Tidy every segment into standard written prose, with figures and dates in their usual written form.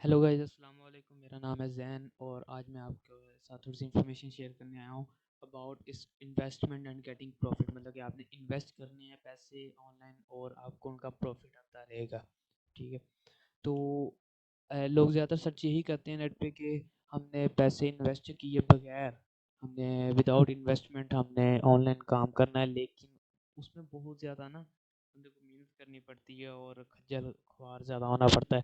Hello guys, अस्सलाम वालेकुम। मेरा नाम है जैन और आज मैं आपके साथ थोड़ी सी इन्फॉर्मेशन शेयर करने आया हूँ अबाउट इस इन्वेस्टमेंट एंड गेटिंग प्रॉफिट। मतलब कि आपने इन्वेस्ट करने हैं पैसे ऑनलाइन और आपको उनका प्रॉफिट आता रहेगा। ठीक है। तो लोग ज़्यादातर सर्च यही करते हैं नेट पे कि हमने पैसे इन्वेस्ट किए बगैर, हमने विदाउट इन्वेस्टमेंट हमने ऑनलाइन काम करना है, लेकिन उसमें बहुत ज़्यादा ना बंदे को मेहनत करनी पड़ती है और खज्जल खुआर ज़्यादा होना पड़ता है।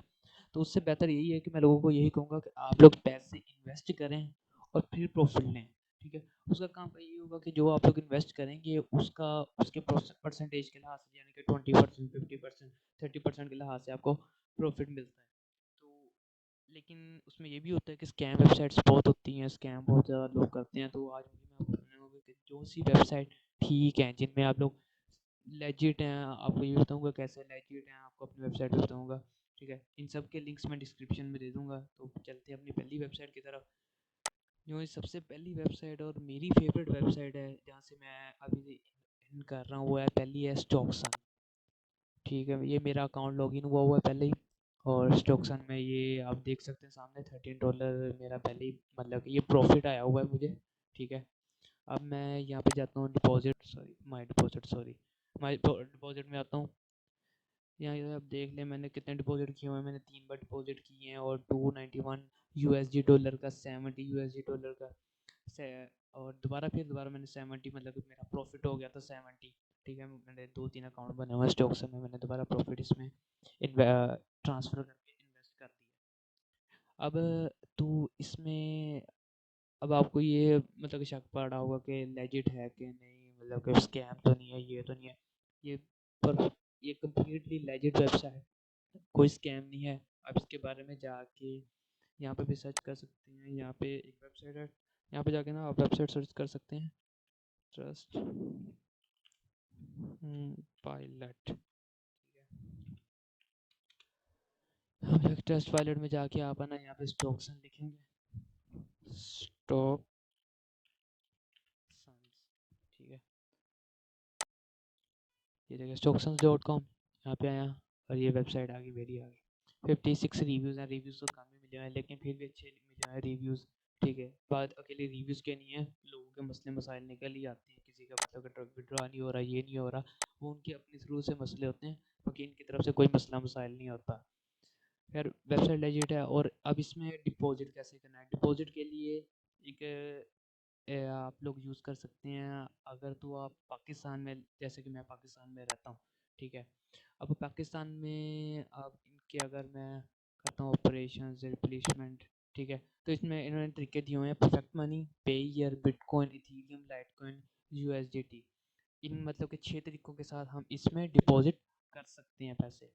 तो उससे बेहतर यही है कि मैं लोगों को यही कहूँगा कि आप लोग पैसे इन्वेस्ट करें और फिर प्रॉफिट लें। ठीक है। उसका काम का ये होगा कि जो आप लोग इन्वेस्ट करेंगे उसका उसके परसेंटेज के लिहाज से, यानी कि 20%, 50%, 30% के लिहाज से आपको प्रॉफिट मिलता है। तो लेकिन उसमें ये भी होता है कि स्कैम वेबसाइट्स बहुत होती हैं, स्कैम बहुत ज़्यादा लोग करते हैं। तो आज मुझे मैं आपको बताने होगा कि जो सी वेबसाइट ठीक हैं, जिनमें आप लोग लेजिट हैं, आपको ये बताऊंगा कैसे लेजिट हैं, आपको अपनी वेबसाइट पे बताऊंगा। ठीक है। इन सब के लिंक्स मैं डिस्क्रिप्शन में दे दूंगा। तो चलते हैं अपनी पहली वेबसाइट की तरफ। जो सबसे पहली वेबसाइट और मेरी फेवरेट वेबसाइट है जहाँ से मैं अभी इन कर रहा हूँ, वो है पहली है स्टॉक्सन। ठीक है। ये मेरा अकाउंट लॉगिन हुआ हुआ है पहले ही। और स्टॉक्सन में ये आप देख सकते हैं सामने $13 मेरा पहले ही, मतलब कि ये प्रॉफिट आया हुआ है मुझे। ठीक है। अब मैं यहाँ पे जाता हूँ माई डिपॉजिट में आता हूँ। यहाँ ये आप देख लें मैंने कितने डिपॉजिट किए हुए हैं। मैंने 3 बार डिपॉजिट किए हैं और 291 यूएसडी डॉलर का, 70 यूएसडी डॉलर का से, और दोबारा मैंने 70, मतलब कि मेरा प्रॉफिट हो गया था 70। ठीक है। मैंने 2-3 अकाउंट बने हुए हैं स्टॉक्स में, मैंने दोबारा प्रॉफिट इसमें ट्रांसफ़र करके इन्वेस्ट कर दिया। अब तो इसमें अब आपको ये मतलब कि शक पड़ा होगा कि लेजिट है कि नहीं, मतलब कि स्कैम तो नहीं है, ये तो नहीं है। ये पर ये कम्प्लीटली लेजिट वेबसाइट है, कोई स्कैम नहीं है। आप इसके बारे में जाके यहाँ पे भी सर्च कर सकते हैं। यहाँ पे एक वेबसाइट है, यहाँ पे जाके ना आप वेबसाइट सर्च कर सकते हैं, ट्रस्ट पायलट। हम ट्रस्ट पायलट में जाके आप है ना यहाँ पे स्टॉक्सन लिखेंगे, स्टॉक, ठीक है। ये देखिए stocksons.com, यहाँ पे आया और ये वेबसाइट आ गई, मेरी आ गई। 56 रिव्यूज़ हैं। रिव्यूज़ तो कम ही मिले हैं लेकिन फिर भी अच्छे मिले हैं रिव्यूज़। ठीक है। बात अकेले रिव्यूज़ के नहीं है, लोगों के मसले मसाइल निकल ही आते हैं। किसी का मतलब कि ड्रग विड्रॉ नहीं हो रहा, ये नहीं हो रहा, वो उनके अपने थ्रू से मसले होते हैं, बाकी इनकी तरफ से कोई मसला मसाइल नहीं होता। खैर वेबसाइट लेजिट है। और अब इसमें डिपॉजिट कैसे करना है, डिपॉजिट के लिए एक आप लोग यूज़ कर सकते हैं। अगर तो आप पाकिस्तान में, जैसे कि मैं पाकिस्तान में रहता हूँ। ठीक है। अब पाकिस्तान में आप इनके अगर मैं करता हूँ ऑपरेशन रिप्लेसमेंट, ठीक है, तो इसमें इन्होंने तरीके दिए हुए हैं: perfect money, payer, bitcoin, ethereum, litecoin, USDT. इन मतलब के 6 तरीकों के साथ हम इसमें डिपॉजिट कर सकते हैं पैसे।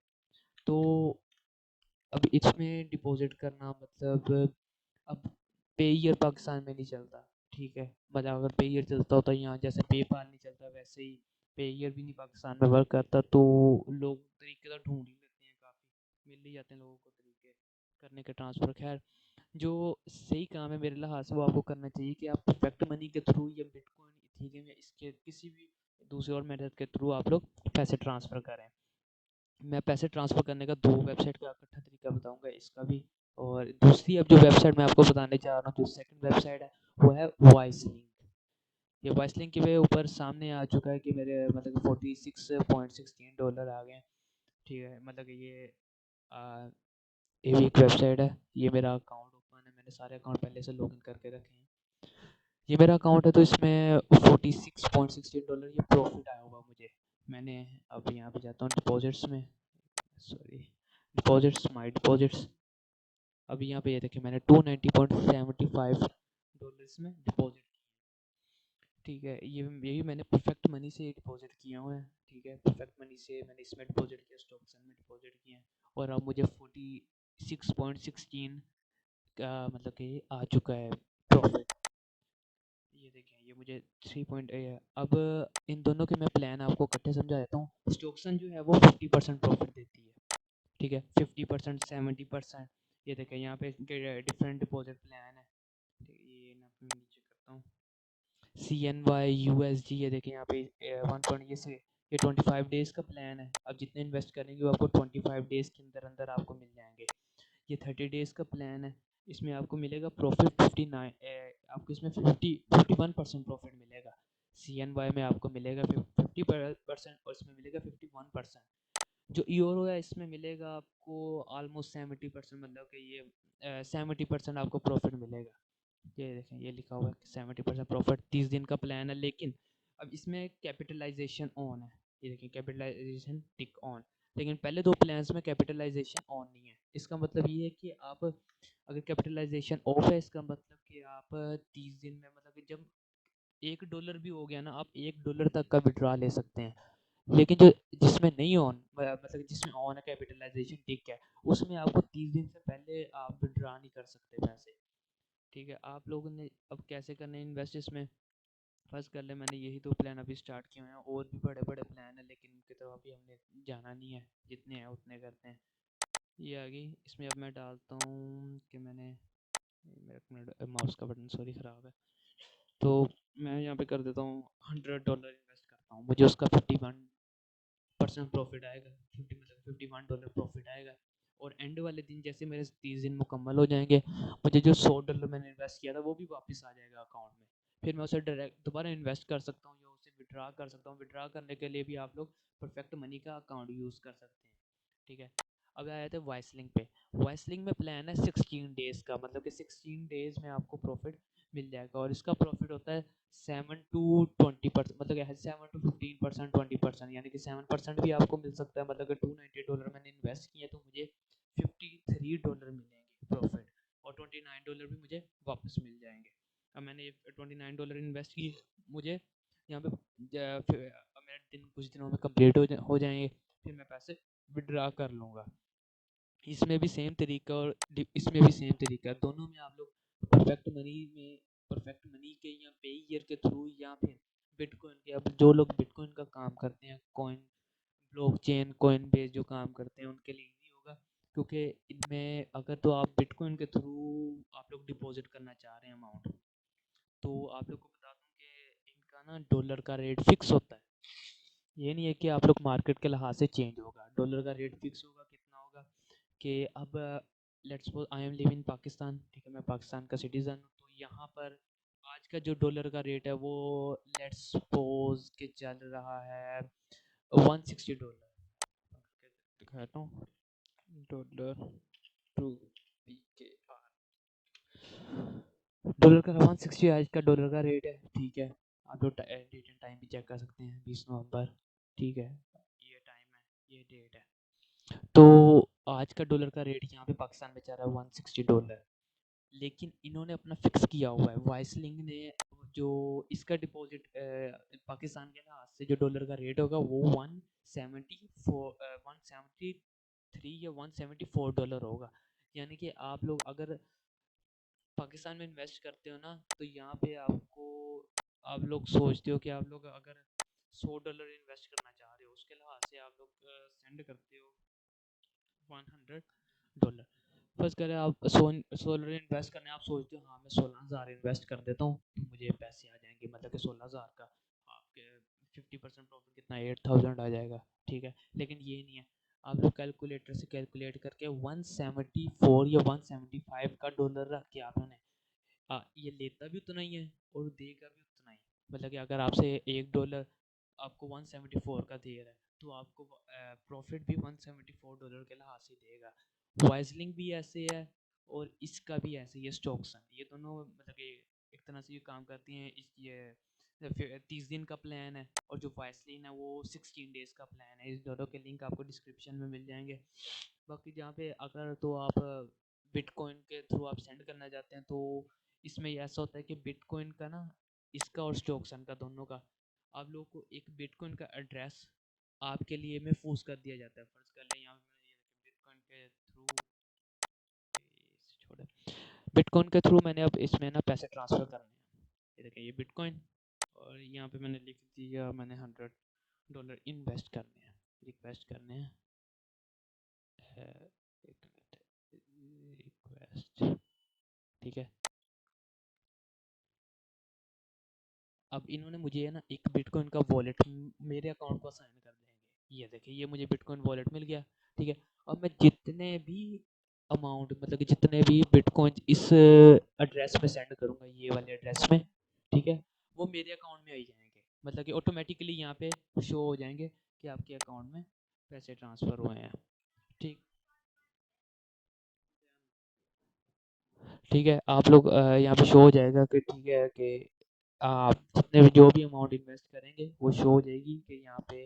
तो अब इसमें डिपॉजिट करना मतलब, अब पेयर पाकिस्तान में नहीं चलता। ठीक है। मतलब अगर पेयर चलता होता यहाँ, जैसे पेपाल नहीं चलता, वैसे ही पेयर भी नहीं पाकिस्तान में वर्क करता। तो लोग तरीके तो ढूंढ ही लेते हैं, काफ़ी मिल ही जाते हैं लोगों को तरीके करने के ट्रांसफ़र। खैर जो सही काम है मेरे लिहाज से वो आपको करना चाहिए कि आप परफेक्ट मनी के थ्रू या बिटकॉइन, इथीरियम या इसके किसी भी दूसरे और मेथड के थ्रू आप लोग पैसे ट्रांसफ़र करें। मैं पैसे ट्रांसफ़र करने का 2 वेबसाइट का इकट्ठा तरीका बताऊँगा, इसका भी। और दूसरी अब जो वेबसाइट मैं आपको बताने जा रहा हूँ, जो सेकंड वेबसाइट है, वो है वॉइस लिंक। ये वॉइस लिंक के मेरे ऊपर सामने आ चुका है कि मेरे मतलब कि $46.16 आ गए हैं। ठीक है। मतलब कि ये भी एक वेबसाइट है। ये मेरा अकाउंट ओपन है, मैंने सारे अकाउंट पहले से लॉगिन करके रखे हैं। ये मेरा अकाउंट है, तो इसमें $46.16 ये प्रॉफिट आया हुआ मुझे। मैंने अब यहाँ पे जाता हूँ डिपॉजिट्स में, सॉरी, डिपॉजिट्स, माई डिपॉजिट्स। अभी यहाँ पे ये देखिए मैंने $290.75 में डिपॉजिट। ठीक है। ये भी मैंने परफेक्ट मनी से डिपॉजिट किया हुआ है। ठीक है। परफेक्ट मनी से मैंने इसमें डिपॉजिट किया, स्टॉक्स में डिपॉजिट किया है। और अब मुझे 46.16 का मतलब कि आ चुका है प्रॉफिट। ये देखें, ये मुझे 3 अब इन दोनों के मैं प्लान आपको इकट्ठे समझा देता हूँ। स्टॉक्सन जो है वो 50% प्रॉफिट देती है। ठीक है। 50%, 70%। ये देखें यहाँ पे इनके डिफरेंट डिपॉजिट प्लान है। ठीक है, ये ना मैं नीचे करता हूँ, CNY USD। ये देखें यहाँ पे 120, ये 25 डेज़ का प्लान है। अब जितने इन्वेस्ट करेंगे वो आपको 25 डेज़ के अंदर अंदर आपको मिल जाएंगे। ये 30 डेज़ का प्लान है। इसमें आपको मिलेगा प्रॉफिट 59, आपको इसमें 51% प्रॉफिट मिलेगा। CNY में आपको मिलेगा 50% और इसमें मिलेगा 51%। जो यूरो है इसमें मिलेगा आपको ऑलमोस्ट 70%, मतलब कि ये 70% आपको प्रॉफिट मिलेगा। ये देखें, ये लिखा हुआ है कि 70% प्रॉफिट, 30 दिन का प्लान है। लेकिन अब इसमें कैपिटलाइजेशन ऑन है, ये देखें कैपिटलाइजेशन टिक ऑन। लेकिन पहले दो प्लान्स में कैपिटलाइजेशन ऑन नहीं है। इसका मतलब ये है कि आप अगर कैपिटलाइजेशन ऑफ है, इसका मतलब कि आप 30 दिन में, मतलब कि जब $1 भी हो गया ना, आप $1 तक का विड्रा ले सकते हैं। लेकिन जो जिसमें नहीं ऑन, मतलब जिसमें ऑन है कैपिटलाइजेशन टिक है, उसमें आपको 30 दिन से पहले आप विड्रा नहीं कर सकते पैसे। ठीक है, आप लोगों ने अब कैसे करने इन्वेस्ट इसमें, फर्स्ट कर ले। मैंने यही दो प्लान अभी स्टार्ट किए हुए हैं, और भी बड़े बड़े प्लान हैं लेकिन उनकी तरफ अभी हमने जाना नहीं है, जितने हैं उतने करते हैं। ये आ गई। इसमें अब मैं डालता हूँ कि मैंने, मेरा मिनट, माउस का बटन सॉरी ख़राब है, तो मैं यहाँ पे कर देता हूँ $100 इन्वेस्ट करता हूँ, मुझे उसका 51% प्रॉफिट आएगा। 50 मतलब $51 प्रॉफिट आएगा। और एंड वाले दिन जैसे मेरे 30 दिन मुकम्मल हो जाएंगे, मुझे जो $100 मैंने इन्वेस्ट किया था वो भी वापस आ जाएगा अकाउंट में। फिर मैं उसे डायरेक्ट दोबारा इन्वेस्ट कर सकता हूँ या उसे विड्रा कर सकता हूँ। विड्रा करने के लिए भी आप लोग परफेक्ट मनी का अकाउंट यूज़ कर सकते हैं। ठीक है, अब आया था वॉइसलिंक पे। वॉइसलिंक में प्लान है 16 डेज़ का, मतलब कि 16 डेज़ में आपको प्रॉफिट मिल जाएगा। और इसका प्रॉफिट होता है 7 to 20%, मतलब क्या है 7 to 15%, 20%, यानी कि 7% भी आपको मिल सकता है। मतलब कि $290 मैंने इन्वेस्ट किए तो मुझे $53 मिलेंगे प्रॉफिट, और $29 भी मुझे वापस मिल जाएंगे। अब मैंने $29 इन्वेस्ट किए, मुझे यहाँ पे मेरे दिन कुछ दिनों में कंप्लीट हो जाएंगे, फिर मैं पैसे विड्रा कर लूँगा। इसमें भी सेम तरीका और इसमें भी सेम तरीका है। दोनों में आप लोग परफेक्ट मनी के या पेयर के थ्रू या फिर बिटकॉइन के, अब जो लोग बिटकॉइन का काम करते हैं, कॉइन ब्लॉकचेन कॉइन बेस जो काम करते हैं, उनके लिए इजी होगा। क्योंकि इनमें अगर तो आप बिटकॉइन के थ्रू आप लोग डिपॉजिट करना चाह रहे हैं अमाउंट, तो आप लोग को बता दूं कि इनका ना डॉलर का रेट फिक्स होता है। ये नहीं है कि आप लोग मार्केट के लिहाज से चेंज होगा, डॉलर का रेट फिक्स होगा। कितना होगा कि अब let's suppose I am live in Pakistan, ठीक है, मैं पाकिस्तान का सिटीज़न हूँ, तो यहाँ पर आज का जो डॉलर का रेट है वो लेट्स सपोज के चल रहा है $160। दिखाता हूँ, डॉलर टू PKR, डॉलर का 160 आज का डॉलर का रेट है। ठीक है, आप लोग डेट एंड टाइम भी चेक कर सकते हैं, 20 नवंबर। ठीक है, ये टाइम है, ये डेट है। तो आज का डॉलर का रेट यहाँ पे पाकिस्तान में चल रहा है $160। लेकिन इन्होंने अपना फिक्स किया हुआ है, वाइसलिंग ने, जो इसका डिपॉजिट पाकिस्तान के लिहाज से जो डॉलर का रेट होगा वो 173 या $174 होगा। यानी कि आप लोग अगर पाकिस्तान में इन्वेस्ट करते हो ना, तो यहाँ पे आपको, आप लोग सोचते हो कि आप लोग अगर $100 इन्वेस्ट करना चाह रहे हो, उसके लिहाज से आप लोग सेंड करते हो $100। फर्स्ट करें आप सोलर इन्वेस्ट करने, आप सोचते हो हाँ मैं 16,000 इन्वेस्ट कर देता हूँ तो मुझे पैसे आ जाएंगे, मतलब कि 16,000 का आपके 50% प्रॉफिट कितना, 8,000 आ जाएगा। ठीक है, लेकिन ये नहीं है। आप लोग कैलकुलेटर से कैलकुलेट करके 174 या 175 का डॉलर रख के आपने, ये लेता भी उतना ही है और देगा भी उतना ही। मतलब कि अगर आपसे $1 आपको 174 का दे रहा है, तो आपको प्रॉफिट भी $174 के लिहाज से देगा। वाइजलिंग भी ऐसे है और इसका भी ऐसे ही है, स्टॉक्सन, ये दोनों मतलब कि एक तरह से ये काम करती हैं। ये 30 दिन का प्लान है, और जो वाइसलिन है वो 16 डेज़ का प्लान है। इस दोनों के लिंक आपको डिस्क्रिप्शन में मिल जाएंगे। बाकी जहाँ पे अगर तो आप बिटकॉइन के थ्रू आप सेंड करना चाहते हैं, तो इसमें ऐसा होता है कि बिटकॉइन का ना, इसका और स्टॉक्सन का दोनों का, आप लोगों को एक बिटकॉइन का एड्रेस आपके लिए महफूज कर दिया जाता है। फर्ज कर लें यहाँ पे मैंने ये बिटकॉइन के थ्रू, छोड़े, बिटकॉइन के थ्रू मैंने अब इसमें ना पैसे ट्रांसफ़र करने हैं। ये देखिए, ये बिटकॉइन, और यहाँ पे मैंने लिख दिया, मैंने $100 इन्वेस्ट करने हैं, रिक्वेस्ट करने हैं, एक मिनट, रिक्वेस्ट। ठीक है, अब इन्होंने मुझे है ना एक बिटकॉइन का वॉलेट मेरे अकाउंट को असाइन कर देंगे। ये देखिए, ये मुझे बिटकॉइन वॉलेट मिल गया। ठीक है, अब मैं जितने भी अमाउंट मतलब कि जितने भी बिटकॉइन इस एड्रेस में सेंड करूँगा, ये वाले एड्रेस में, ठीक है, वो मेरे अकाउंट में आई जाएंगे। मतलब कि ऑटोमेटिकली यहाँ पे शो हो जाएंगे कि आपके अकाउंट में पैसे ट्रांसफ़र हुए हैं। ठीक ठीक है, आप लोग यहाँ पे शो हो जाएगा कि ठीक है कि आप जितने भी जो भी अमाउंट इन्वेस्ट करेंगे वो शो हो जाएगी कि यहाँ पे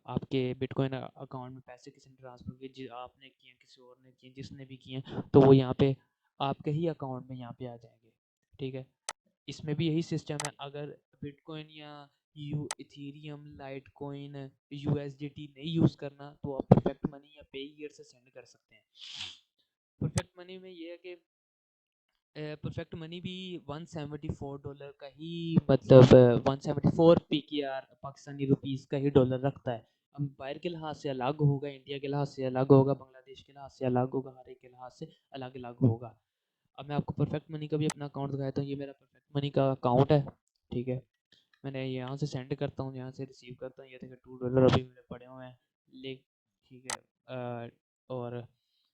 आपके बिटकॉइन अकाउंट में पैसे किसी ने ट्रांसफ़र किए, आपने किए, किसी और ने किए, जिसने भी किए, तो वो यहाँ पे आपके ही अकाउंट में यहाँ पे आ जाएंगे। ठीक है, इसमें भी यही सिस्टम है। अगर बिटकॉइन या यू इथीरियम, लाइटकॉइन, यूएसडीटी नहीं यूज़ करना तो आप परफेक्ट मनी या पेईयर से सेंड कर सकते हैं। परफेक्ट मनी में ये है कि परफेक्ट मनी भी $174 का ही, मतलब 174 पी की आर पाकिस्तानी रुपीस का ही डॉलर रखता है। अब बाहर के लिहाज से अलग होगा, इंडिया के लिहाज से अलग होगा, बांग्लादेश के लिहाज से अलग होगा, हर एक के लिहाज से अलग अलग होगा। अब मैं आपको परफेक्ट मनी का भी अपना अकाउंट दिखाता हूँ। ये मेरा परफेक्ट मनी का अकाउंट है। ठीक है, मैंने यहाँ से सेंड करता हूँ, यहाँ से रिसीव करता हूँ। ये देखिए $2 अभी मेरे पड़े हुए हैं। ले ठीक है, और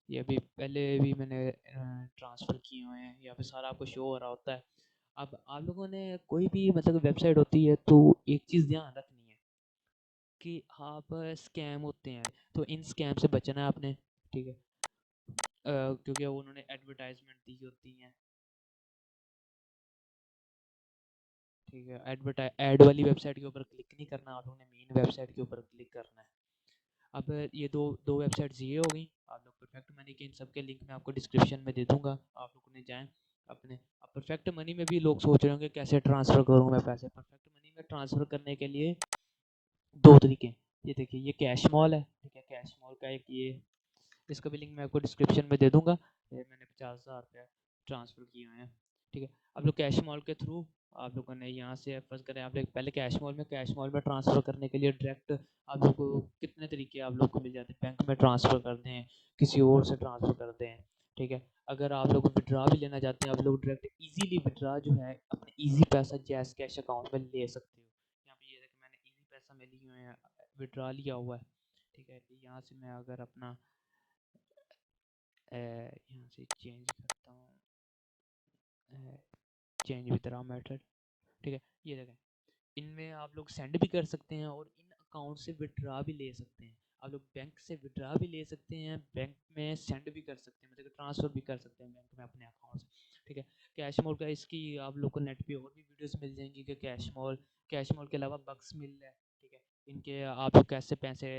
ये अभी पहले भी मैंने ट्रांसफ़र किए हुए हैं, यहाँ पे सारा आपको शो हो रहा होता है। अब आप लोगों ने कोई भी मतलब वेबसाइट होती है तो एक चीज़ ध्यान रखनी है कि आप स्कैम होते हैं, तो इन स्कैम से बचना है आपने। ठीक है, क्योंकि उन्होंने एडवर्टाइजमेंट दी होती हैं। ठीक है, ऐड वाली वेबसाइट के ऊपर क्लिक नहीं करना, आप लोगों ने मेन वेबसाइट के ऊपर क्लिक करना है। अब ये दो दो वेबसाइट्स ये हो गई। आप लोग परफेक्ट मनी के इन सब के लिंक मैं आपको डिस्क्रिप्शन में दे दूंगा, आप लोगों ने जाएँ अपने। अब परफेक्ट मनी में भी लोग सोच रहे होंगे कैसे ट्रांसफ़र करूँ मैं पैसे। परफेक्ट मनी में ट्रांसफ़र करने के लिए दो तरीके हैं। ये देखिए, ये कैश मॉल है, ठीक है, कैश मॉल का एक ये, इसका भी लिंक मैं आपको डिस्क्रिप्शन में दे दूंगा। ये मैंने 50,000 रुपये ट्रांसफ़र किए हुए हैं। ठीक है, आप लोग कैश मॉल के थ्रू आप लोगों ने यहाँ से फर्ज करें, आप लोग पहले कैश मॉल में ट्रांसफ़र करने के लिए डायरेक्ट आप लोग को कितने तरीके आप लोग को मिल जाते हैं। बैंक में ट्रांसफ़र कर दें, किसी और से ट्रांसफ़र कर दें। ठीक है, अगर आप लोग विड्रा भी लेना चाहते हैं, आप लोग डायरेक्ट इजीली विड्रा जो है अपने इजी पैसा जैस कैश अकाउंट में ले सकते हो। यहाँ पे ये देखिए, मैंने इजी पैसा में लिए हुए हैं, विड्रा लिया हुआ है। ठीक है, यहाँ से मैं अगर अपना यहाँ से चेंज करता हूँ, चेंज विथड्रॉ मेथड। ठीक है, ये देखें, इनमें आप लोग सेंड भी कर सकते हैं और इन अकाउंट से विड्रा भी ले सकते हैं। आप लोग बैंक से विड्रा भी ले सकते हैं, बैंक में सेंड भी कर सकते हैं, मतलब ट्रांसफ़र भी कर सकते हैं बैंक में अपने अकाउंट से। ठीक है, कैश मॉल का इसकी आप लोग को नेट पे और भी वीडियोस मिल जाएंगी कि कैश मॉल के अलावा बक्स मिल है। ठीक है, इनके आप लोग कैसे पैसे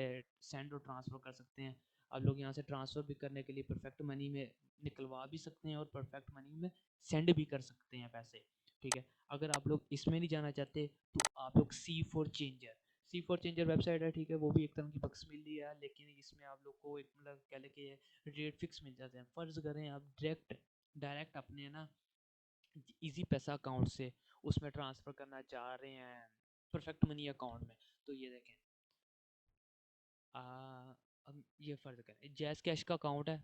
सेंड और ट्रांसफ़र कर सकते हैं। आप लोग यहाँ से ट्रांसफ़र भी करने के लिए परफेक्ट मनी में निकलवा भी सकते हैं और परफेक्ट मनी में सेंड भी कर सकते हैं पैसे। ठीक है, अगर आप लोग इसमें नहीं जाना चाहते तो आप लोग सी फॉर चेंजर वेबसाइट है। ठीक है, वो भी एक तरह की बक्स मिल रही है, लेकिन इसमें आप लोग को एक मतलब कह लें कि रेट फिक्स मिल जाते हैं। फ़र्ज़ करें आप डायरेक्ट डायरेक्ट अपने ना इजी पैसा अकाउंट से उसमें ट्रांसफ़र करना चाह रहे हैं परफेक्ट मनी अकाउंट में, तो ये देखें, आ, अब ये फ़र्ज़ करें जैज़ कैश का अकाउंट है,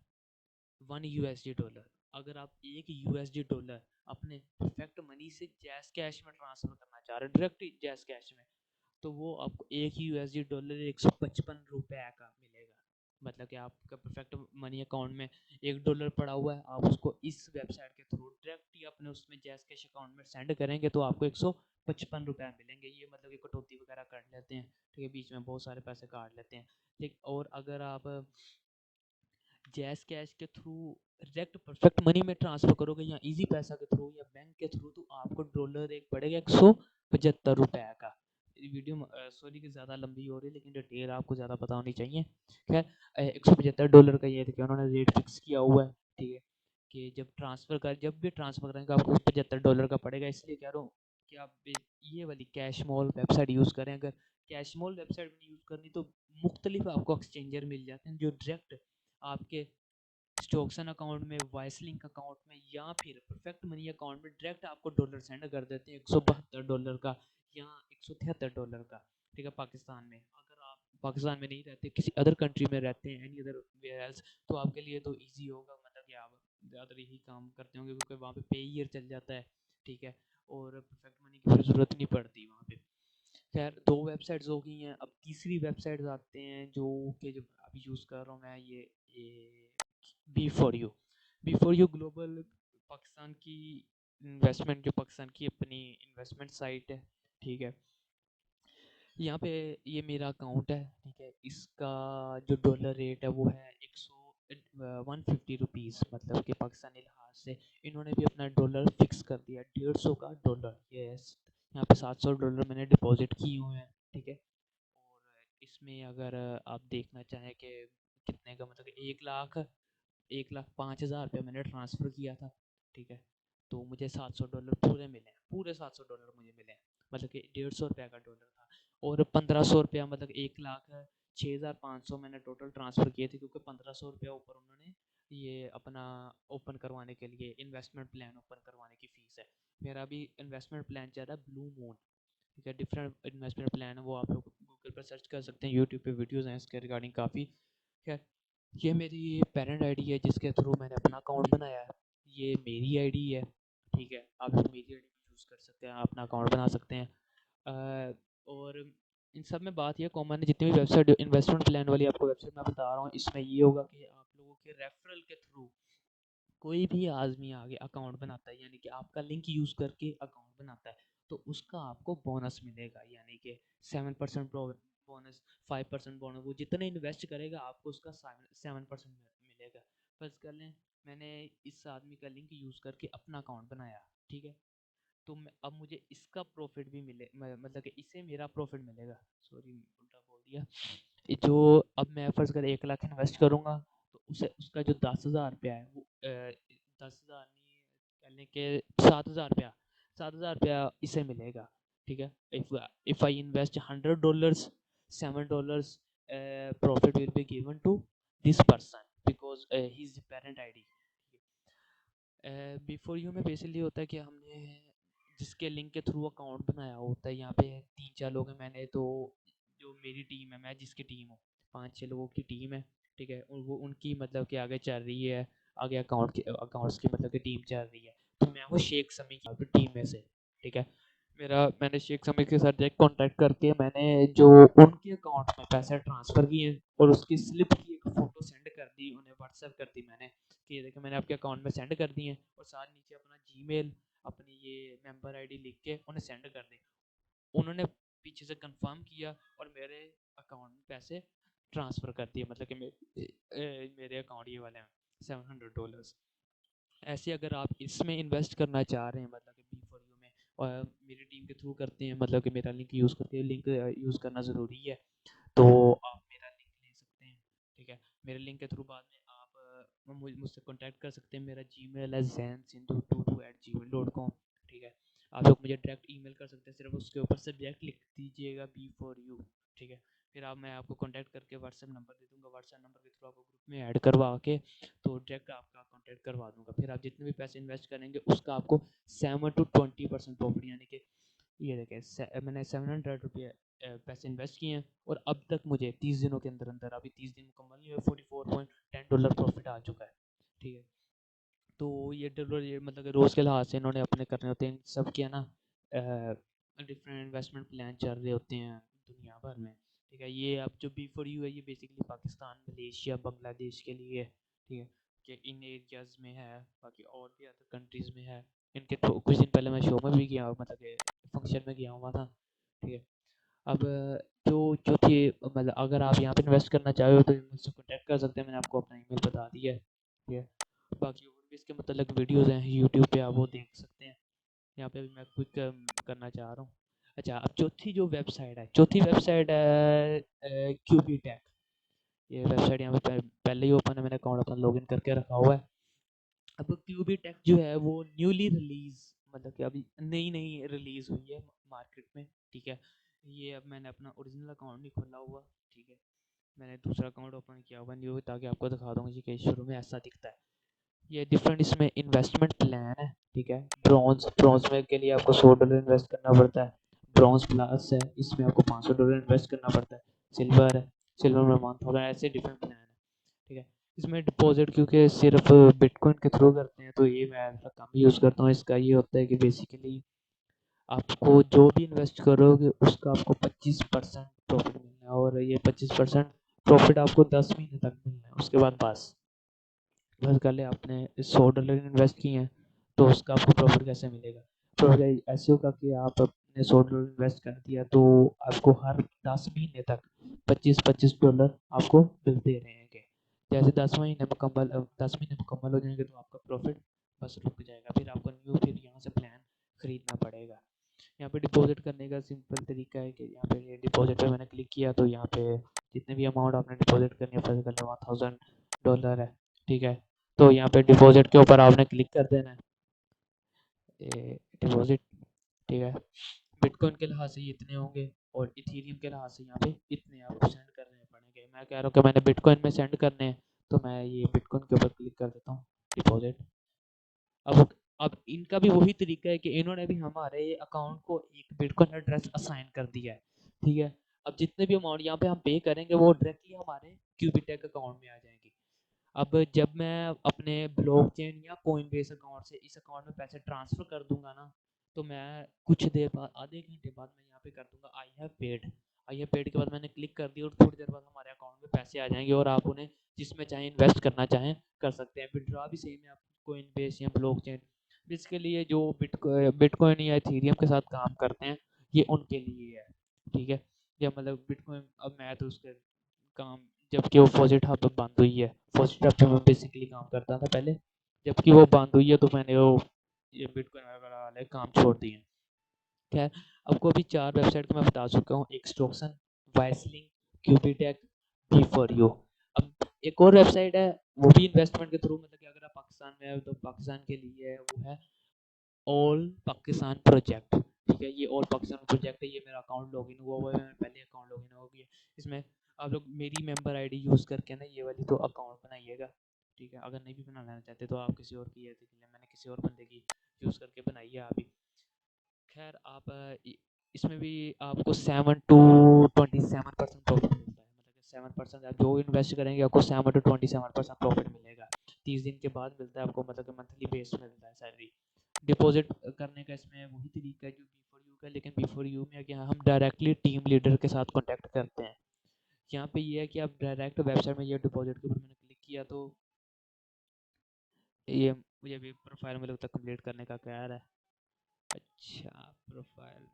$1 अगर आप $1 अपने परफेक्ट मनी से जैज़ कैश में ट्रांसफ़र करना चाह रहे हैं डायरेक्ट जैज़ कैश में, तो वो आपको $1 $155 का मिलेगा। मतलब कि आपका परफेक्ट मनी अकाउंट में $1 पड़ा हुआ है, आप उसको इस वेबसाइट के थ्रू डायरेक्ट ही अपने उसमें जैज़ कैश अकाउंट में सेंड करेंगे तो आपको $155 मिलेंगे। ये मतलब कि कटौती वगैरह कर लेते हैं, ठीक है, बीच में बहुत सारे पैसे काट लेते हैं। ठीक, और अगर आप जैज़ कैश के थ्रू डायरेक्ट परफेक्ट मनी में ट्रांसफ़र करोगे या इजी पैसा के थ्रू या बैंक के थ्रू, तो आपको डॉलर एक पड़ेगा $175 का। वीडियो सॉरी कि ज़्यादा लंबी हो रही है, लेकिन डिटेल आपको ज़्यादा पता होनी चाहिए। खैर, $175 का ये देखिए उन्होंने रेट फिक्स किया हुआ है। ठीक है, कि जब भी ट्रांसफ़र करेंगे आपको $75 का पड़ेगा। इसलिए कह रहा हूँ कि आप ये वाली कैश मॉल वेबसाइट यूज़ करें। अगर कैश मॉल वेबसाइट नहीं यूज़ करनी तो मुख्तलिफ आपको एक्सचेंजर मिल जाते हैं जो डायरेक्ट आपके स्टोक्सन अकाउंट में, वॉइस लिंक अकाउंट में या फिर परफेक्ट मनी अकाउंट में डायरेक्ट आपको डॉलर सेंड कर देते हैं $172 का या $173 का। ठीक है, पाकिस्तान में अगर आप पाकिस्तान में नहीं रहते, किसी अदर कंट्री में रहते हैं, एनी अदर वेयर एल्स, तो आपके लिए तो ईजी होगा, मतलब कि आप ज़्यादातर यही काम करते होंगे क्योंकि वहाँ पे पे ईयर चल जाता है। ठीक है, और परफेक्ट मनी की फिर ज़रूरत नहीं पड़ती वहाँ पे। खैर, दो वेबसाइट्स हो गई हैं, अब तीसरी वेबसाइट्स आते हैं जो कि जो अभी यूज़ कर रहा हूँ मैं, ये B for U Global Pakistan की इन्वेस्टमेंट, जो पाकिस्तान की अपनी इन्वेस्टमेंट साइट है, ठीक है। यहाँ पे ये मेरा अकाउंट है, ठीक है। इसका जो डॉलर रेट है वो है 150 रुपीज़, मतलब कि पाकिस्तानी लिहाज से इन्होंने भी अपना डॉलर फिक्स कर दिया 150 का डॉलर। ये यहाँ पे $700 मैंने डिपॉजिट किए हुए हैं, ठीक है। और इसमें अगर आप देखना चाहें कि कितने का, मतलब कि 1,05,000 रुपया मैंने ट्रांसफ़र किया था, ठीक है। तो मुझे $700 पूरे मिले हैं, पूरे $700 मुझे मिले हैं, मतलब कि 150 रुपया का डॉलर था। और 1500 रुपया, मतलब 1,06,500 मैंने टोटल ट्रांसफ़र किए थे, क्योंकि 1500 रुपया ऊपर उन्होंने ये अपना ओपन करवाने के लिए इन्वेस्टमेंट प्लान ओपन करवाने की फ़ीस है। मेरा भी इन्वेस्टमेंट प्लान चल रहा है ब्लू मून, ठीक है। डिफरेंट इन्वेस्टमेंट प्लान है, वो आप लोग गूगल पर सर्च कर सकते हैं, यूट्यूब पे वीडियोज़ हैं इसके रिगार्डिंग काफ़ी। खैर, ये मेरी पेरेंट आईडी है जिसके थ्रू मैंने अपना अकाउंट बनाया है। ये मेरी आईडी है, ठीक है। आप लोग मेरी आईडी भी यूज़ कर सकते हैं, अपना अकाउंट बना सकते हैं। और इन सब में बात ये कॉमन है, जितनी भी वेबसाइट इन्वेस्टमेंट प्लान वाली आपको वेबसाइट मैं बता रहा हूँ, इसमें ये होगा कि आप लोगों के रेफरल के थ्रू कोई भी आदमी आगे अकाउंट बनाता है, यानी कि आपका लिंक यूज़ करके अकाउंट बनाता है, तो उसका आपको बोनस मिलेगा, यानी कि 7% बोनस, 5% बोनस। वो जितने इन्वेस्ट करेगा आपको उसका 7% मिलेगा। फर्स्ट कर लें, मैंने इस आदमी का लिंक यूज़ करके अपना अकाउंट बनाया, ठीक है। तो अब मुझे इसका प्रॉफिट भी मिले, मतलब कि इससे मेरा प्रॉफिट मिलेगा। सॉरी, उल्टा बोल दिया। जो अब मैं फर्ज कर 1 लाख इन्वेस्ट करूँगा, तो उसे उसका जो 10,000 रुपया है वो 10,000 नहीं, कह लें कि 7,000 रुपया, 7,000 रुपया इसे मिलेगा, ठीक है। If I invest $100, $7 profit will be given to this person because he is the parent ID. Before you में बेसिकली होता है कि हमने जिसके लिंक के थ्रू अकाउंट बनाया होता है, यहाँ पे 3-4 लोग हैं, मैंने तो जो मेरी टीम है, मैं जिसकी टीम हूँ, 5-6 लोगों की टीम है, ठीक है। और वो उनकी मतलब कि आगे चल रही है, आगे अकाउंट्स की मतलब कि टीम चल रही है। तो मैं हूँ शेख समी की टीम में से, ठीक है। मैंने शेख समी के साथ डायरेक्ट कॉन्टैक्ट करके मैंने जो उनके अकाउंट में पैसे ट्रांसफ़र किए और उसकी स्लिप की एक फ़ोटो सेंड कर दी उन्हें, व्हाट्सएप कर दी मैंने कि ये देखो मैंने आपके अकाउंट में सेंड कर दिए हैं, और साथ नीचे अपना जीमेल, अपनी ये मेंबर आईडी लिख के उन्हें सेंड कर दी। उन्होंने पीछे से कंफर्म किया और मेरे अकाउंट में पैसे ट्रांसफ़र कर दिए, मतलब कि मेरे अकाउंट ये वाले हैं $700। ऐसे अगर आप इसमें इन्वेस्ट करना चाह रहे हैं, मतलब कि बी फॉर यू में, और मेरी टीम के थ्रू करते हैं, मतलब कि मेरा लिंक यूज़ करते हैं, लिंक यूज़ करना ज़रूरी है, तो आप मेरा लिंक ले सकते हैं, ठीक है। मेरे लिंक के थ्रू बाद में आप मुझसे कॉन्टैक्ट कर सकते हैं। मेरा जीमेल है zainsindu22@gmail.com, ठीक है। आप लोग मुझे डायरेक्ट ईमेल कर सकते हैं, सिर्फ उसके ऊपर सब्जेक्ट लिख दीजिएगा बी फॉर यू, ठीक है। फिर मैं आपको कॉन्टैक्ट करके व्हाट्सएप नंबर दे दूँगा, व्हाट्सएप नंबर के थ्रू आपको ग्रुप में ऐड करवा के तो डायरेक्ट आपका कॉन्टैक्ट करवा दूँगा। फिर आप जितने भी पैसे इन्वेस्ट करेंगे उसका आपको 7 to 20% प्रॉफिट, यानी कि ये देखें मैंने $700 पैसे इन्वेस्ट किए हैं, और अब तक मुझे 30 दिनों के अंदर अंदर, अभी 30 दिन मुकम्मल नहीं हुए, $44.10 प्रॉफिट आ चुका है, ठीक है। तो ये डॉलर, ये मतलब कि रोज़ के लिहाज से इन्होंने अपने करने होते हैं, सब के ना डिफरेंट इन्वेस्टमेंट प्लान चल रहे होते हैं दुनिया भर में, ठीक है। ये अब जो बी फॉर यू है, ये बेसिकली पाकिस्तान, मलेशिया, बांग्लादेश के लिए है, ठीक है, कि इन एरियाज़ में है, बाकी और भी अदर कंट्रीज़ में है। इनके कुछ दिन पहले मैं शो में भी गया, मतलब कि फंक्शन में गया हुआ था, ठीक है। अब जो जो थी, मतलब अगर आप यहाँ पे इन्वेस्ट करना चाहो तो मुझसे कॉन्टैक्ट कर सकते हैं, मैंने आपको अपना ईमेल बता दिया है, ठीक है। बाकी और भी इसके मतलब वीडियोज़ हैं यूट्यूब पे, आप वो देख सकते हैं। यहाँ पे भी मैं क्विक करना चाह रहा हूँ। अच्छा, अब चौथी वेबसाइट है क्यूबी टेक। ये वेबसाइट यहाँ पे पहले ही ओपन है, मैंने अकाउंट अपना लॉगिन करके रखा हुआ है। अब क्यूबी टेक जो है वो न्यूली रिलीज़, मतलब कि अभी नई नई रिलीज़ हुई है मार्केट में, ठीक है। ये अब मैंने अपना ओरिजिनल अकाउंट नहीं खोला हुआ, ठीक है। मैंने दूसरा अकाउंट ओपन किया हुआ न्यू, ताकि आपको दिखा दूँगा कि शुरू में ऐसा दिखता है। ये डिफरेंट इसमें इन्वेस्टमेंट प्लान है, ठीक है। ब्रॉन्ज में के लिए आपको $100 इन्वेस्ट करना पड़ता है। ब्रॉन्ज प्लस है, इसमें आपको $500 इन्वेस्ट करना पड़ता है। सिल्वर है, सिल्वर में 1000, ऐसे डिफरेंट प्लान है, ठीक है। इसमें डिपॉजिट क्योंकि सिर्फ बिटकॉइन के थ्रू करते हैं, तो ये मैं कम यूज़ करता हूँ। इसका ये होता है कि बेसिकली आपको जो भी इन्वेस्ट करोगे उसका आपको 25% प्रॉफिट मिलना है, और ये 25% प्रॉफिट आपको 10 महीने तक मिलना है, उसके बाद बस, बस कर ले, आपने $100 इन्वेस्ट किए हैं तो उसका आपको प्रॉफिट कैसे मिलेगा? प्रॉफिट ऐसे होगा कि आप अपने $100 इन्वेस्ट कर दिया तो आपको हर 10 महीने तक $25-25 आपको मिलते रहेंगे। जैसे 10 महीने मुकम्मल हो जाएंगे तो आपका प्रॉफिट बस रुक जाएगा, फिर आपको न्यू फिर यहाँ से प्लान खरीदना पड़ेगा। यहाँ पे डिपॉजिट करने का सिंपल तरीका है कि यहाँ पे डिपॉजिट पे मैंने क्लिक किया तो यहाँ पे जितने भी अमाउंट आपने डिपॉजिट करनी है, फर्ज कर लो $1000 है, ठीक है। तो यहाँ पे डिपॉजिट के ऊपर आपने क्लिक कर देना है डिपॉजिट, ठीक है। बिटकॉइन के लिहाज से ये इतने होंगे और इथीरियम के लिहाज से यहाँ पे इतने आपको सेंड करने पड़ेंगे। मैं कह रहा हूँ कि मैंने बिटकॉइन में सेंड करने हैं तो मैं ये बिटकॉइन के ऊपर क्लिक कर देता हूँ डिपॉजिट। अब अब इनका भी वही तरीका है कि इन्होंने भी हमारे अकाउंट को एक बिटकॉइन एड्रेस असाइन कर दिया है, ठीक है। अब जितने भी अमाउंट यहाँ पे हम पे करेंगे वो डायरेक्टली हमारे क्यूबिटेक अकाउंट में आ जाएंगे। अब जब मैं अपने ब्लॉकचेन या कोइनबेस अकाउंट से इस अकाउंट में पैसे ट्रांसफ़र कर दूंगा ना, तो मैं कुछ देर बाद, आधे घंटे बाद मैं यहाँ पे कर दूंगा आई हैव पेड के बाद मैंने क्लिक कर दिया और थोड़ी देर बाद हमारे अकाउंट में पैसे आ जाएंगे और आप उन्हें जिसमें चाहे इन्वेस्ट करना चाहें कर सकते हैं। विड्रॉ भी सेम है, आप कोइनबेस या ब्लॉकचेन बेसिकली ये जो बिटकॉइन या इथेरियम के साथ काम करते हैं ये उनके लिए है, ठीक है। या मतलब बिटकॉइन, अब मैं तो उसके काम, जबकि वो फॉजिट हब बंद हुई है, फॉजिट हब पे मैं बेसिकली काम करता था पहले, जबकि वो बंद हुई है तो मैंने वो ये बिटकॉइन वगैरह वाले काम छोड़ दिए हैं। खैर, आपको अभी 4 वेबसाइट का मैं बता चुका हूँ, एक्सटॉक्सन, वाइसलिंग, क्यूबिटेक, बी फॉर यू। अब एक और वेबसाइट है, वो भी इन्वेस्टमेंट के थ्रू, मतलब कि अगर आप पाकिस्तान में हो तो पाकिस्तान के लिए है, वो है ऑल पाकिस्तान प्रोजेक्ट, ठीक है। ये ऑल पाकिस्तान प्रोजेक्ट है, ये मेरा अकाउंट लॉगिन हुआ हुआ है, मैंने पहले अकाउंट लॉगिन हो गया। इसमें आप लोग मेरी मेंबर आईडी यूज़ करके ना ये वाली तो अकाउंट बनाइएगा, ठीक है। अगर नहीं भी बनाना चाहते तो आप किसी और की है, मैंने किसी और बंदे की यूज़ करके बनाई है अभी। खैर आप इसमें भी आपको 7 to 27% प्रॉफिट मिलता है, मतलब कि 7% आप जो इन्वेस्ट करेंगे आपको 7 to 27% प्रॉफिट मिलेगा। 30 दिन के बाद मिलता है आपको, मतलब कि मंथली बेस मिलता है सैलरी। डिपॉजिट करने का इसमें वही तरीका है जो बी फॉर यू का, लेकिन बी फॉर यू में क्या हम डायरेक्टली टीम लीडर के साथ कॉन्टैक्ट करते हैं। यहाँ पे ये है कि आप डायरेक्ट वेबसाइट में ये डिपॉजिट के ऊपर मैंने क्लिक किया तो ये मुझे भी प्रोफाइल में लगता है कंप्लीट करने का कह रहा है। अच्छा, प्रोफाइल में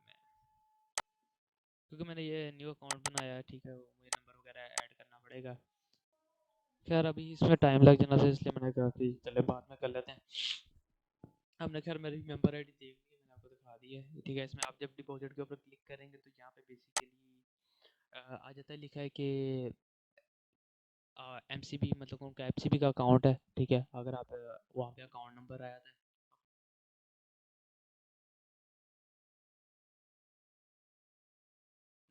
क्योंकि मैंने ये न्यू अकाउंट बनाया है, ठीक है, वो मुझे नंबर वगैरह ऐड करना पड़ेगा। खैर अभी इसमें टाइम लग जाना था इसलिए मैंने कहा कि चले बाद में कर लेते हैं। आपने खैर मेरी मेंबर आईडी देख ली, मैंने आपको दिखा दी है, ठीक है। इसमें आप जब डिपॉजिट के ऊपर क्लिक करेंगे तो यहाँ पे बेसिकली आ जाता है, लिखा है कि एमसीबी, मतलब उनका एमसीबी का अकाउंट है, ठीक है। अगर आप वहाँ पे अकाउंट नंबर आया था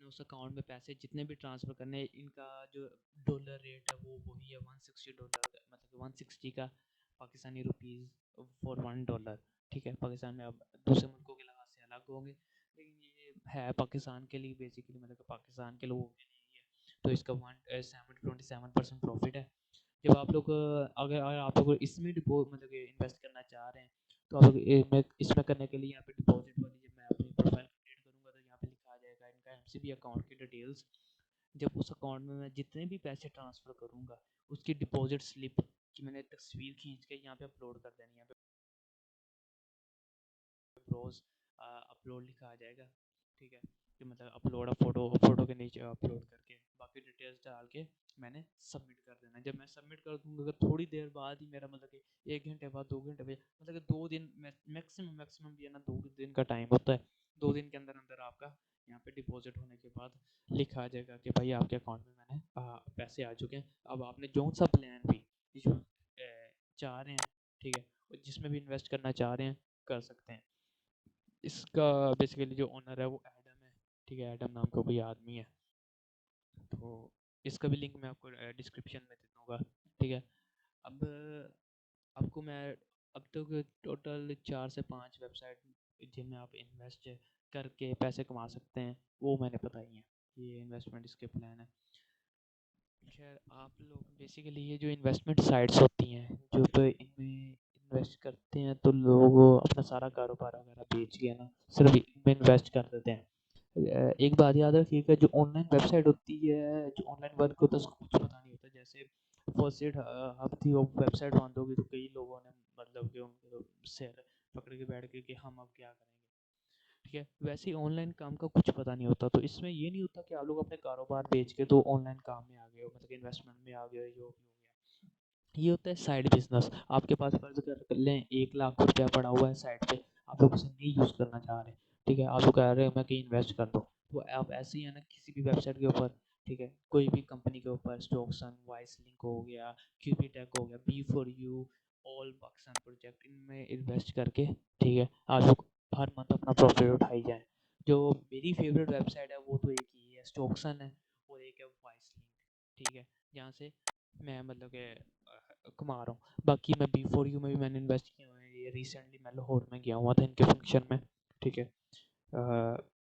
उस अकाउंट में पैसे जितने भी ट्रांसफ़र करने हैं, इनका जो डॉलर रेट है वो वही है $160, मतलब 160 का पाकिस्तानी रुपीज़ फॉर $1, ठीक है। पाकिस्तान में अब दूसरे मुल्कों के लिहाज से अलग होंगे, लेकिन ये है पाकिस्तान के लिए बेसिकली, मतलब कि पाकिस्तान के लोगों के लिए ही है। तो इसका 7 to 27% प्रॉफिट है। जब आप लोग अगर आप लोग इसमें डिपो मतलब कि इन्वेस्ट करना चाह रहे हैं तो आप लोग इसमें करने के लिए यहाँ पे डिपॉजिट वाली, जब मैं अपनी प्रोफाइल क्रिएट करूँगा तो यहाँ पे लिखा आ जाएगा इनका एमसीबी अकाउंट की डिटेल्स। जब उस अकाउंट में मैं जितने भी पैसे ट्रांसफ़र करूँगा उसकी डिपॉजिट स्लिप की मैंने तस्वीर खींच के यहाँ पे अपलोड कर देनी है। यहाँ पे ब्रोज अपलोड लिखा आ जाएगा, ठीक है। कि मतलब अपलोड फोटो के नीचे अपलोड करके बाकी डिटेल्स डाल के मैंने सबमिट कर देना है। जब मैं सबमिट कर दूँगा तो थोड़ी देर बाद ही मेरा, मतलब कि 1 घंटे बाद, 2 घंटे बाद, मतलब कि 2 दिन मैक्सिमम भी है ना, 2 दिन का टाइम होता है। 2 दिन के अंदर अंदर आपका यहाँ पे डिपॉजिट होने के बाद लिखा आ जाएगा कि भाई आपके अकाउंट में मैंने पैसे आ चुके हैं। अब आपने जो सा प्लान भी चाह रहे हैं, ठीक है, और जिसमें भी इन्वेस्ट करना चाह रहे हैं कर सकते हैं। इसका बेसिकली जो ओनर है वो एडम है, ठीक है। एडम नाम का कोई आदमी है, तो इसका भी लिंक मैं आपको डिस्क्रिप्शन में दे दूँगा, ठीक है। अब आपको मैं अब तक टोटल 4 से 5 वेबसाइट जिनमें आप इन्वेस्ट करके पैसे कमा सकते हैं वो मैंने बताई हैं। ये इन्वेस्टमेंट इसके प्लान है। खैर आप लोग बेसिकली ये जो इन्वेस्टमेंट साइट्स होती हैं जो तो इनमें इन्वेस्ट करते हैं तो लोग अपना सारा कारोबार वगैरह बेच के ना सिर्फ इनमें इन्वेस्ट कर देते हैं। एक बात याद रखिएगा, जो ऑनलाइन वेबसाइट होती है, जो ऑनलाइन वर्क होता है उसको कुछ पता नहीं होता। जैसे फर्स्ट एड हब थी, वो वेबसाइट बंद होगी तो कई लोगों ने मतलब कि उनके तो सिर पकड़ के बैठ गए कि हम अब क्या करेंगे। ठीक है, वैसे ही ऑनलाइन काम का कुछ पता नहीं होता, तो इसमें ये नहीं होता कि आप लोग अपने कारोबार बेच के तो ऑनलाइन काम में आ गए हो, मतलब इन्वेस्टमेंट में आ गए हो, जो भी हो गया। ये होता है साइड बिजनेस। आपके पास फर्ज कर लें 1 लाख रुपया पड़ा हुआ है साइड पे, आप लोग उसे नहीं यूज़ करना चाह रहे। ठीक है, आप लोग कह रहे हैं मैं कहीं इन्वेस्ट कर दूँ, तो आप ऐसे ही है ना किसी भी वेबसाइट के ऊपर, ठीक है, कोई भी कंपनी के ऊपर, स्टॉक्सन, वाइस लिंक हो गया, क्यूबीटेक हो गया, B for U, all Pakistan project, इनमें इन्वेस्ट करके, ठीक है, आप लोग हर मंथ अपना प्रॉफिट उठाई जाए। जो मेरी फेवरेट वेबसाइट है वो तो एक ही है, स्टॉक्सन है, और एक है वाइस लिंक। ठीक है, यहाँ से मैं मतलब कि कमा रहा हूँ। बाकी मैं बी फॉर यू में भी मैंने इन्वेस्ट किया हुआ है, ये रिसेंटली मैं लाहौर में गया हुआ था इनके फंक्शन में। ठीक है,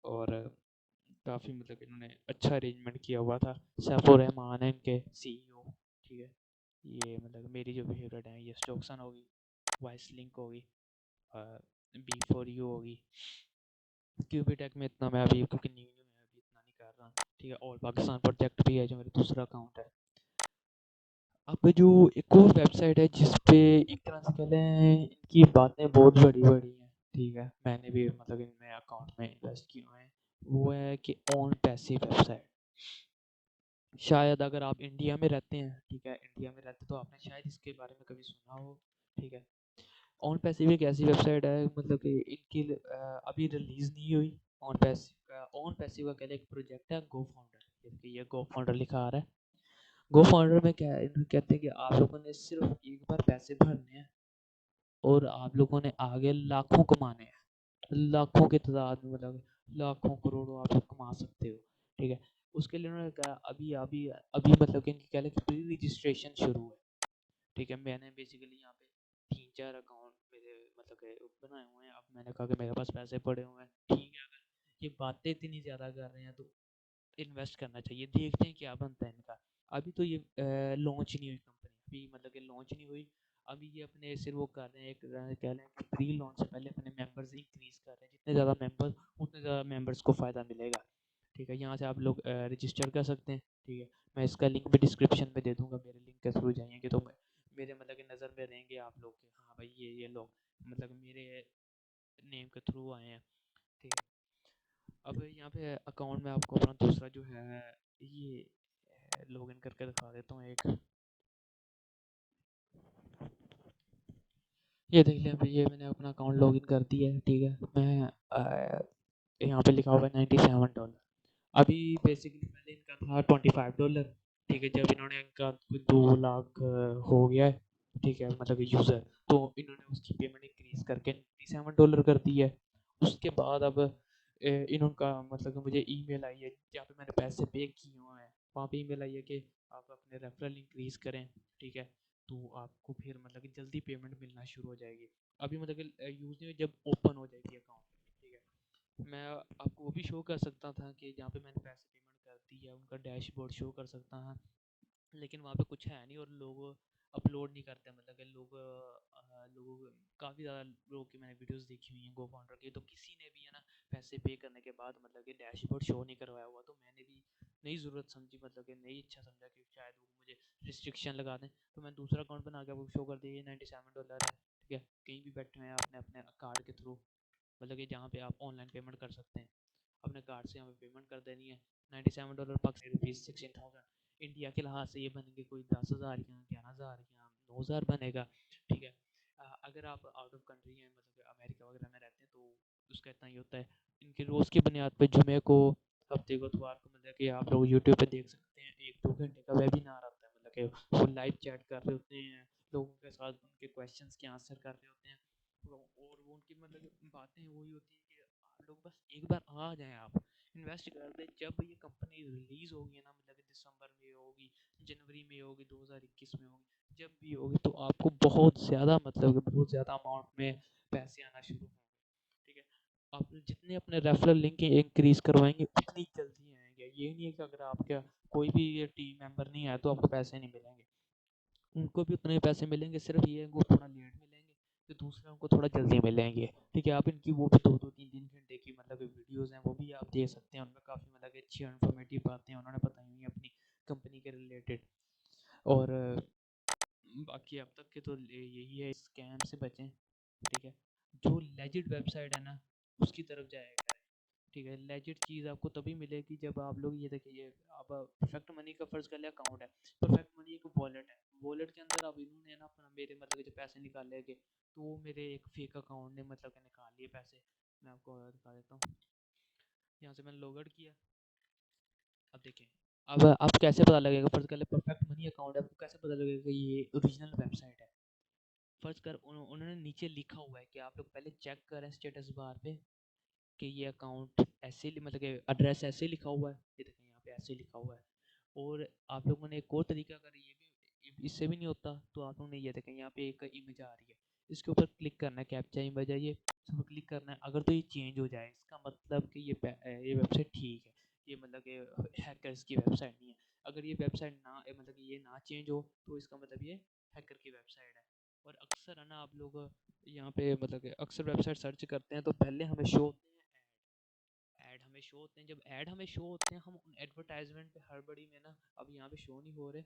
और काफ़ी मतलब इन्होंने अच्छा अरेंजमेंट किया हुआ था। सैफुर रहमान है इनके सीईओ। ठीक है, ये मतलब मेरी जो फेवरेट है ये स्टॉक्सन होगी, वाइस लिंक होगी, बी फॉर यू होगी। क्यूबीटेक में इतना मैं अभी क्योंकि न्यू न्यू मैं अभी इतना नहीं कर रहा। ठीक है, और पाकिस्तान प्रोजेक्ट भी है जो मेरा दूसरा अकाउंट है। अब जो एक और वेबसाइट है जिस पे एक तरह से कह लें इनकी बातें बहुत बड़ी बड़ी हैं। ठीक है, मैंने भी मतलब इनमें अकाउंट में इन्वेस्ट किए हुए हैं, वो है कि ऑन पैसिव वेबसाइट। शायद अगर आप इंडिया में रहते हैं, ठीक है, इंडिया में रहते तो आपने शायद इसके बारे में कभी सुना हो। ठीक है, ऑन पैसिव एक ऐसी वेबसाइट है, मतलब कि इनकी अभी रिलीज़ नहीं हुई। ऑन पैसिव का कह लें एक प्रोजेक्ट है गो फाउंडर, जैसे ये गो फाउंडर लिखा आ रहा है। गो फाउंडर में क्या है, इन्होंने कहते हैं कि आप लोगों ने सिर्फ एक बार पैसे भरने हैं और आप लोगों ने आगे लाखों कमाने हैं, लाखों की तादाद में, मतलब लाखों करोड़ों आप लोग कमा सकते हो। ठीक है, उसके लिए उन्होंने कहा अभी अभी अभी मतलब कि इनकी कह लें कि प्री रजिस्ट्रेशन शुरू है। ठीक है, मैंने बेसिकली यहाँ पे 3 4 अकाउंट मेरे मतलब के बनाए हुए हैं। अब मैंने कहा कि मेरे पास पैसे पड़े हुए हैं, ठीक है, अगर ये बातें इतनी ज़्यादा कर रहे हैं तो इन्वेस्ट करना चाहिए, देखते हैं क्या बनता है इनका। अभी तो ये लॉन्च नहीं हुई कंपनी, अभी मतलब कि लॉन्च नहीं हुई। अभी ये अपने सिर्फ वो कर रहे हैं, एक कह लें प्री लॉन्च से पहले अपने मेंबर्स इंक्रीज़ कर रहे हैं, जितने ज़्यादा मेंबर्स उतने ज़्यादा मेंबर्स को फ़ायदा मिलेगा। ठीक है, यहाँ से आप लोग रजिस्टर कर सकते हैं। ठीक है, मैं इसका लिंक भी डिस्क्रिप्शन में दे दूँगा, मेरे लिंक के थ्रू जाएंगे तो मेरे मतलब कि नज़र में रहेंगे आप लोग के, हाँ भाई ये लोग मतलब मेरे नेम के थ्रू आए हैं। ठीक है, अब यहाँ पे अकाउंट में आपको अपना दूसरा जो है ये लॉगिन करके दिखा देता हूँ एक। ये देख लें, अभी ये मैंने अपना अकाउंट लॉगिन कर दिया है। ठीक है, मैं यहाँ पे लिखा हुआ है $97। अभी बेसिकली पहले इनका था $25। ठीक है, जब इन्होंने इनका 2 लाख हो गया है, ठीक है, मतलब यूज़र, तो इन्होंने उसकी पेमेंट इंक्रीज़ करके $97 कर दी है। उसके बाद अब इनका मतलब कि मुझे ईमेल आई है जहाँ पे मैंने पैसे पे किए हुए हैं, वहाँ पे ईमेल आई है कि आप अपने रेफरल इंक्रीज़ करें। ठीक है, तो आपको फिर मतलब कि जल्दी पेमेंट मिलना शुरू हो जाएगी। अभी मतलब कि यूज़ नहीं हुई, जब ओपन हो जाएगी अकाउंट। ठीक है, मैं आपको वो भी शो कर सकता था कि जहाँ पे मैंने पैसे पेमेंट कर दी है उनका डैशबोर्ड शो कर सकता था, लेकिन वहाँ पे कुछ है नहीं और लोग अपलोड नहीं करते, मतलब कि लोग काफ़ी ज़्यादा लोग की मैंने वीडियोस देखी हुई हैं गो फाउंडर की, तो किसी ने भी है ना पैसे पे करने के बाद मतलब कि डैशबोर्ड शो नहीं करवाया हुआ, तो मैंने भी नई ज़रूरत समझी, मतलब कि नई इच्छा समझा कि शायद वो मुझे रिस्ट्रिक्शन लगा दें, तो मैंने दूसरा अकाउंट बना के वो शो कर दिया। $97 है। ठीक है, कहीं भी बैठे हुए हैं आपने अपने कार्ड के थ्रू, मतलब कि जहाँ पे आप ऑनलाइन पेमेंट कर सकते हैं, अपने कार्ड से हमें पेमेंट कर देनी है। $97 पाकिस्तानी रुपीज़ 16,000 इंडिया के लिहाज से ये बनेंगे कोई 10,000 या 11,000 या 9,000 बनेगा। ठीक है, अगर आप आउट ऑफ कंट्री हैं, मतलब अमेरिका वगैरह में रहते हैं, तो उसका इतना ही होता है। इनके रोज़ की बुनियाद पर जुमे को, हफ्ते को, इतवार को, मतलब कि आप लोग यूट्यूब पे देख सकते हैं 1 2 घंटे का वेबिनार आता है, मतलब कि वो लाइव चैट कर रहे होते हैं लोगों के साथ, उनके क्वेश्चंस के आंसर कर रहे होते हैं, और वो उनकी मतलब बातें वही होती हैं कि आप लोग बस एक बार आ जाएं, आप इन्वेस्ट कर दें। जब ये कंपनी रिलीज़ होगी ना, मतलब कि दिसंबर में होगी, जनवरी में होगी, 2021 में होगी, जब भी होगी, तो आपको बहुत ज़्यादा मतलब कि बहुत ज़्यादा अमाउंट में पैसे आना शुरू होंगे। ठीक है, आप जितने अपने रेफरल लिंक इंक्रीज़ करवाएंगे उतनी जल्दी आएंगे। ये नहीं है कि अगर आपका कोई भी ये टीम मेंबर नहीं आया तो आपको पैसे नहीं मिलेंगे, उनको भी उतने पैसे मिलेंगे, सिर्फ ये है वो थोड़ा लेट मिलेंगे, तो दूसरे उनको थोड़ा जल्दी मिलेंगे। ठीक है, आप इनकी वो भी 2 2 3 3 घंटे की मतलब वीडियोज़ हैं, वो भी आप देख सकते हैं, उनमें काफ़ी मतलब कि अच्छी इन्फॉर्मेटिव बातें उन्होंने बताई हुई हैं अपनी कंपनी के रिलेटेड। और बाकी अब तक के तो यही है, स्कैम से बचें, ठीक है। जो लेजिट वेबसाइट है ना उसकी तरफ जाया करें, ठीक है। लेजिट चीज़ आपको तभी मिलेगी जब आप लोग ये देखिए, आप परफेक्ट मनी का फर्ज कर लिया अकाउंट है, परफेक्ट मनी एक वॉलेट है, वॉलेट के अंदर अब इन्होंने ना अपना मेरे मतलब कि जो पैसे निकाले गए तो वो मेरे एक फेक अकाउंट ने मतलब कि निकाल लिए पैसे। मैं आपको दिखा देता हूँ, यहाँ से मैंने लॉग आउट किया। अब देखें, अब आप कैसे पता लगेगा, फर्ज कर ले परफेक्ट मनी अकाउंट है, आपको कैसे पता लगेगा कि ये ओरिजिनल वेबसाइट है। फर्ज कर उन्होंने नीचे लिखा हुआ है कि आप लोग पहले चेक करें स्टेटस बार पे कि ये अकाउंट ऐसे मतलब कि एड्रेस ऐसे लिखा हुआ है, ये देखें यहाँ पे ऐसे लिखा हुआ है। और आप लोगों ने एक और तरीका, अगर ये भी इससे भी नहीं होता तो आप लोगों ने ये देखें यहाँ पे एक इमेज आ रही है, इसके ऊपर क्लिक करना है, कैप्चा इमेज है ये, इस पर क्लिक करना है। अगर तो ये चेंज हो जाए इसका मतलब कि ये वेबसाइट ठीक है, ये मतलब कि हैकर्स की वेबसाइट नहीं है। अगर ये वेबसाइट ना मतलब कि ये ना चेंज हो तो इसका मतलब ये हैकर की वेबसाइट है। और अक्सर है ना आप लोग यहाँ पे मतलब कि अक्सर वेबसाइट सर्च करते हैं तो पहले हमें शो होते हैं ऐड हमें शो होते हैं। जब ऐड हमें शो होते हैं हम उन एडवर्टाइजमेंट पे हड़बड़ी में ना, अब यहाँ पे शो नहीं हो रहे,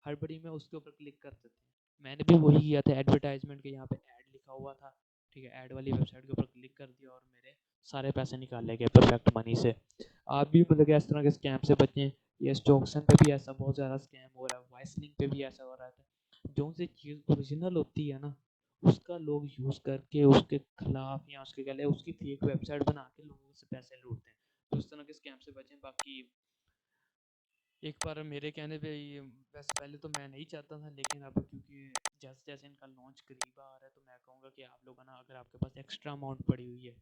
हड़बड़ी में उसके ऊपर क्लिक कर देते हैं। मैंने भी वही किया था, एडवर्टाइजमेंट के यहाँ पे ऐड लिखा हुआ था, ठीक है, ऐड वाली वेबसाइट के ऊपर क्लिक कर दिया और मेरे सारे पैसे निकाल ले गए परफेक्ट मनी से। आप भी मतलब इस तरह के स्कैम से बचें। ये स्टॉक्सन पे भी ऐसा बहुत ज़्यादा स्कैम हो रहा है, वाइस लिंक पे भी ऐसा हो रहा है। जो से चीज़ ओरिजिनल होती है ना उसका लोग यूज़ करके उसके खिलाफ या उसके गले उसकी फेक वेबसाइट बना के लोगों से पैसे लूटते हैं। तो इस तरह के स्कैम से बचें। बाकी एक बार मेरे कहने पे ये, वैसे पहले तो मैं नहीं चाहता था लेकिन अब क्योंकि जैसे जैसे इनका लॉन्च करीब आ रहा है तो मैं कहूँगा कि आप लोग ना, अगर आपके पास एक्स्ट्रा अमाउंट पड़ी हुई है,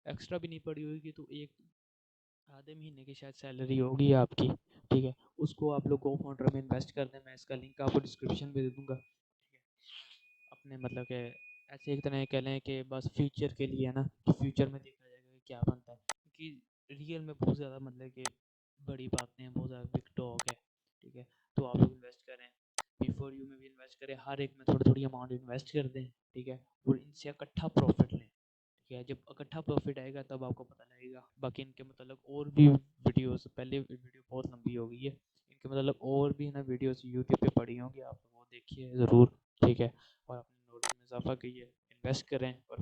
एक्स्ट्रा भी नहीं पड़ी होगी तो एक आधे महीने की शायद सैलरी होगी आपकी, ठीक है, उसको आप लोग गो फाउंडर में इन्वेस्ट कर दें। मैं इसका लिंक आपको डिस्क्रिप्शन में दे दूँगा, ठीक है। अपने मतलब के ऐसे एक तरह कह लें कि बस फ्यूचर के लिए है ना, कि फ्यूचर में देखा जाएगा कि क्या बनता है, क्योंकि रियल में बहुत ज़्यादा मतलब कि बड़ी बातें हैं, बहुत ज़्यादा बिग टॉक है, ठीक है। तो आप लोग इन्वेस्ट करें, बिफोर यू में भी इन्वेस्ट करें, हर एक में थोड़ी थोड़ी अमाउंट इन्वेस्ट कर दें, ठीक है, और इनसे इकट्ठा प्रॉफिट लें, ठीक है। जब इकट्ठा प्रॉफिट आएगा तब आपको पता लगेगा। बाकी इनके मतलब और भी वीडियोस, पहले वीडियो बहुत लंबी हो गई है, इनके मतलब और भी ना वीडियोस यूट्यूब पे पड़ी होंगी, आप वो देखिए ज़रूर, ठीक है। और अपनी नॉलेज में इजाफा कीजिए, इन्वेस्ट करें और